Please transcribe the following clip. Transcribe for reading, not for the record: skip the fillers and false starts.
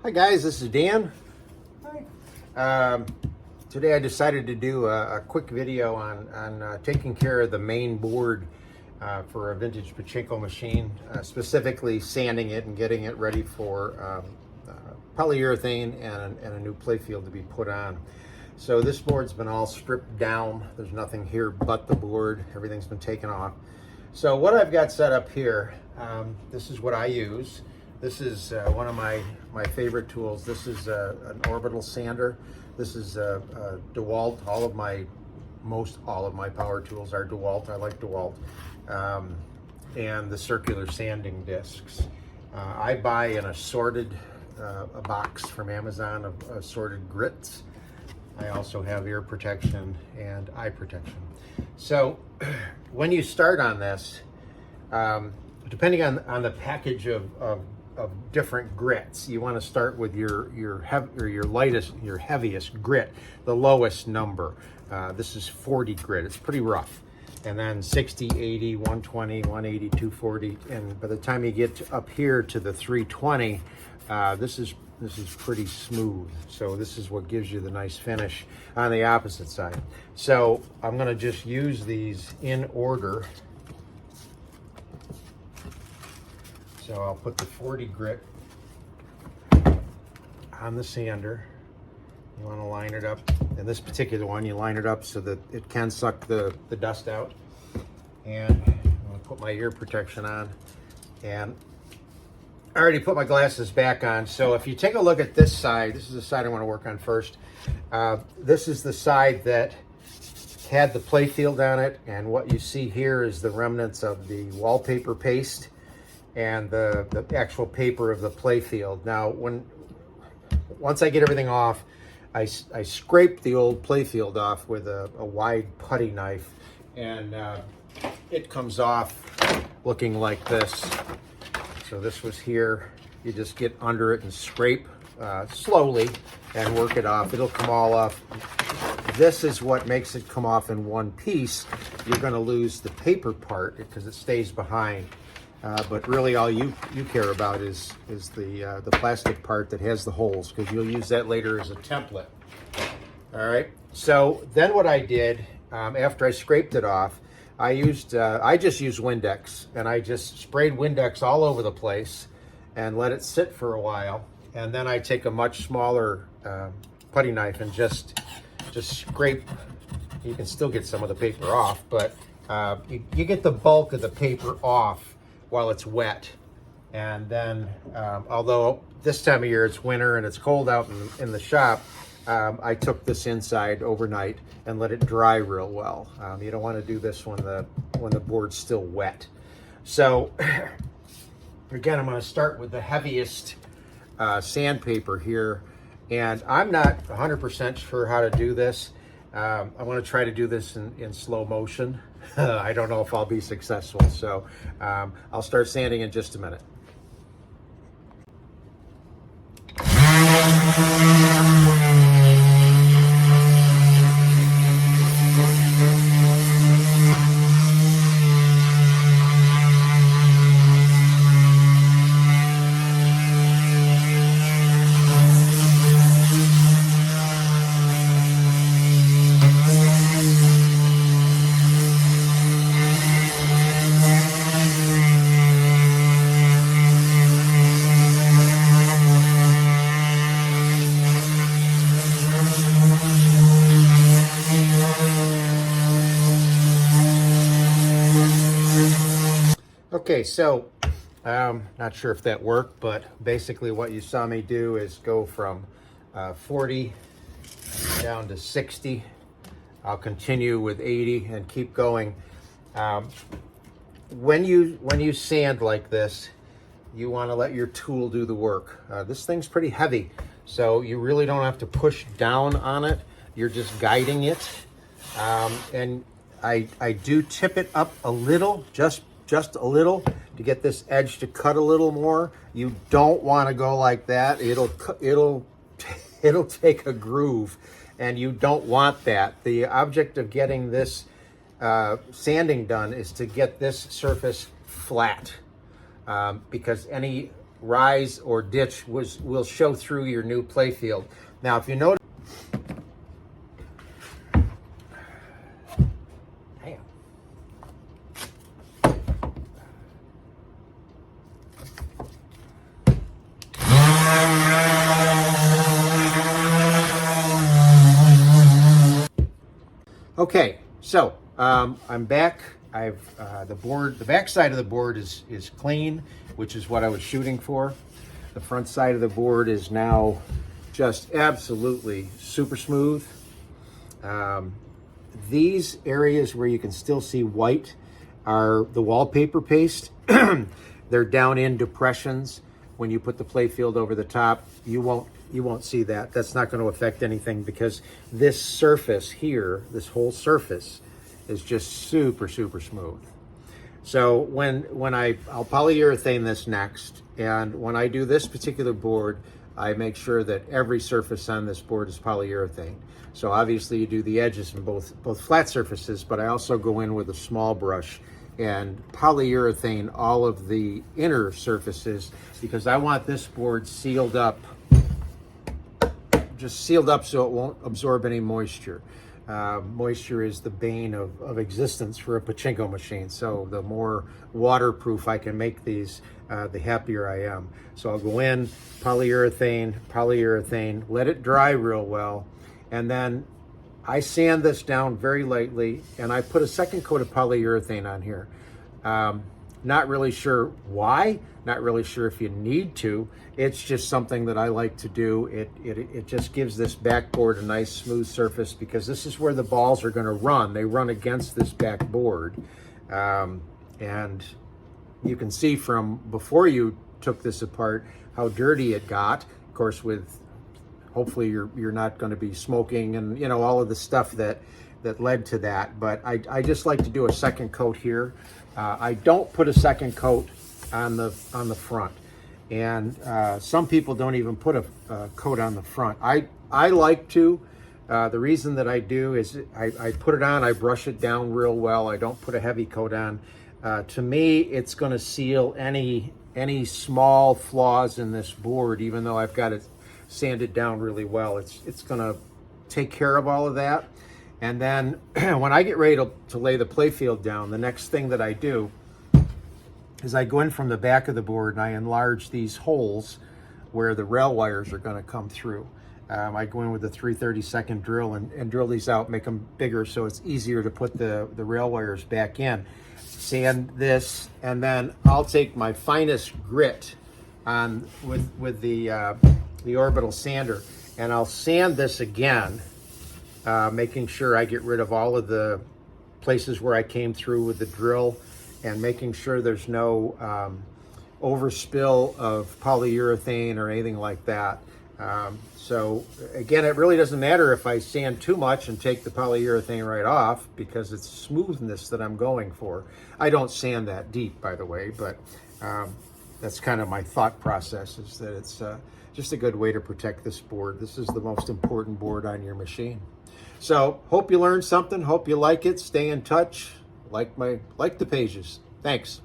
Hi guys, this is Dan. Hi. Today I decided to do a quick video on taking care of the main board for a vintage pachinko machine, specifically sanding it and getting it ready for polyurethane and a new playfield to be put on. So this board's been all stripped down. There's nothing here but the board. Everything's been taken off. So what I've got set up here, this is what I use. This is one of my favorite tools. This is an orbital sander. This is a DeWalt. Most all of my power tools are DeWalt. I like DeWalt. And the circular sanding discs. I buy an assorted a box from Amazon of assorted grits. I also have ear protection and eye protection. So when you start on this, depending on the package of different grits, you want to start with your heaviest grit, the lowest number. This is 40 grit. It's pretty rough. And then 60, 80, 120, 180, 240, and by the time you get up here to the 320, this is pretty smooth. So this is what gives you the nice finish on the opposite side. So I'm going to just use these in order. So I'll put the 40 grit on the sander. You want to line it up. In this particular one, you line it up so that it can suck the dust out. And I'm going to put my ear protection on. And I already put my glasses back on. So if you take a look at this side, this is the side I want to work on first. This is the side that had the playfield on it. And what you see here is the remnants of the wallpaper paste and the actual paper of the playfield. Now, once I get everything off, I scrape the old playfield off with a wide putty knife, and it comes off looking like this. So this was here. You just get under it and scrape slowly and work it off. It'll come all off. This is what makes it come off in one piece. You're going to lose the paper part because it stays behind. But really all you care about is the plastic part that has the holes, because you'll use that later as a template. All right, so then what I did, after I scraped it off, I just used Windex, and I just sprayed Windex all over the place and let it sit for a while. And then I take a much smaller putty knife and just scrape. You can still get some of the paper off, but you get the bulk of the paper off while it's wet. And then, although this time of year it's winter and it's cold out in the shop, I took this inside overnight and let it dry real well. You don't want to do this when the board's still wet. So again, I'm going to start with the heaviest sandpaper here, and I'm not 100% sure how to do this. I want to try to do this in slow motion. I don't know if I'll be successful, so I'll start sanding in just a minute. Okay, so not sure if that worked, but basically what you saw me do is go from 40 down to 60. I'll continue with 80 and keep going. When you sand like this, you want to let your tool do the work. This thing's pretty heavy, so you really don't have to push down on it. You're just guiding it. And I do tip it up a little, just a little, to get this edge to cut a little more. You don't want to go like that. It'll take a groove, and you don't want that. The object of getting this sanding done is to get this surface flat, because any rise or ditch will show through your new playfield. Now, if you notice, okay, so I'm back. I've the back side of the board is clean, which is what I was shooting for. The front side of the board is now just absolutely super smooth. These areas where you can still see white are the wallpaper paste. They're down in depressions. When you put the playfield over the top, you won't see that. That's not going to affect anything because this surface here, this whole surface, is just super smooth. So I'll polyurethane this next, and when I do this particular board, I make sure that every surface on this board is polyurethane. So obviously you do the edges in both flat surfaces, but I also go in with a small brush and polyurethane all of the inner surfaces because I want this board sealed up, just sealed up so it won't absorb any moisture. Moisture is the bane of existence for a pachinko machine. So the more waterproof I can make these, the happier I am. So I'll go in, polyurethane, let it dry real well. And then I sand this down very lightly and I put a second coat of polyurethane on here. Not really sure why, not really sure if you need to. It's just something that I like to do. It just gives this backboard a nice smooth surface because this is where the balls are going to run. They run against this backboard. And you can see from before you took this apart how dirty it got. Of course, with hopefully you're not going to be smoking and all of the stuff that led to that. But I just like to do a second coat here. I don't put a second coat on the front, and some people don't even put a coat on the front. I like to. The reason that I do is I put it on, I brush it down real well. I don't put a heavy coat on. To me, it's going to seal any small flaws in this board, even though I've got it sanded down really well. It's going to take care of all of that. And then when I get ready to lay the playfield down, the next thing that I do is I go in from the back of the board and I enlarge these holes where the rail wires are going to come through. I go in with a 3/32 drill and drill these out, make them bigger so it's easier to put the rail wires back in. Sand this, and then I'll take my finest grit on with the orbital sander, and I'll sand this again, making sure I get rid of all of the places where I came through with the drill and making sure there's no overspill of polyurethane or anything like that. So again, it really doesn't matter if I sand too much and take the polyurethane right off because it's smoothness that I'm going for. I don't sand that deep, by the way, but that's kind of my thought process, is that it's just a good way to protect this board. This is the most important board on your machine. So hope you learned something. Hope you like it. Stay in touch. Like the pages. Thanks.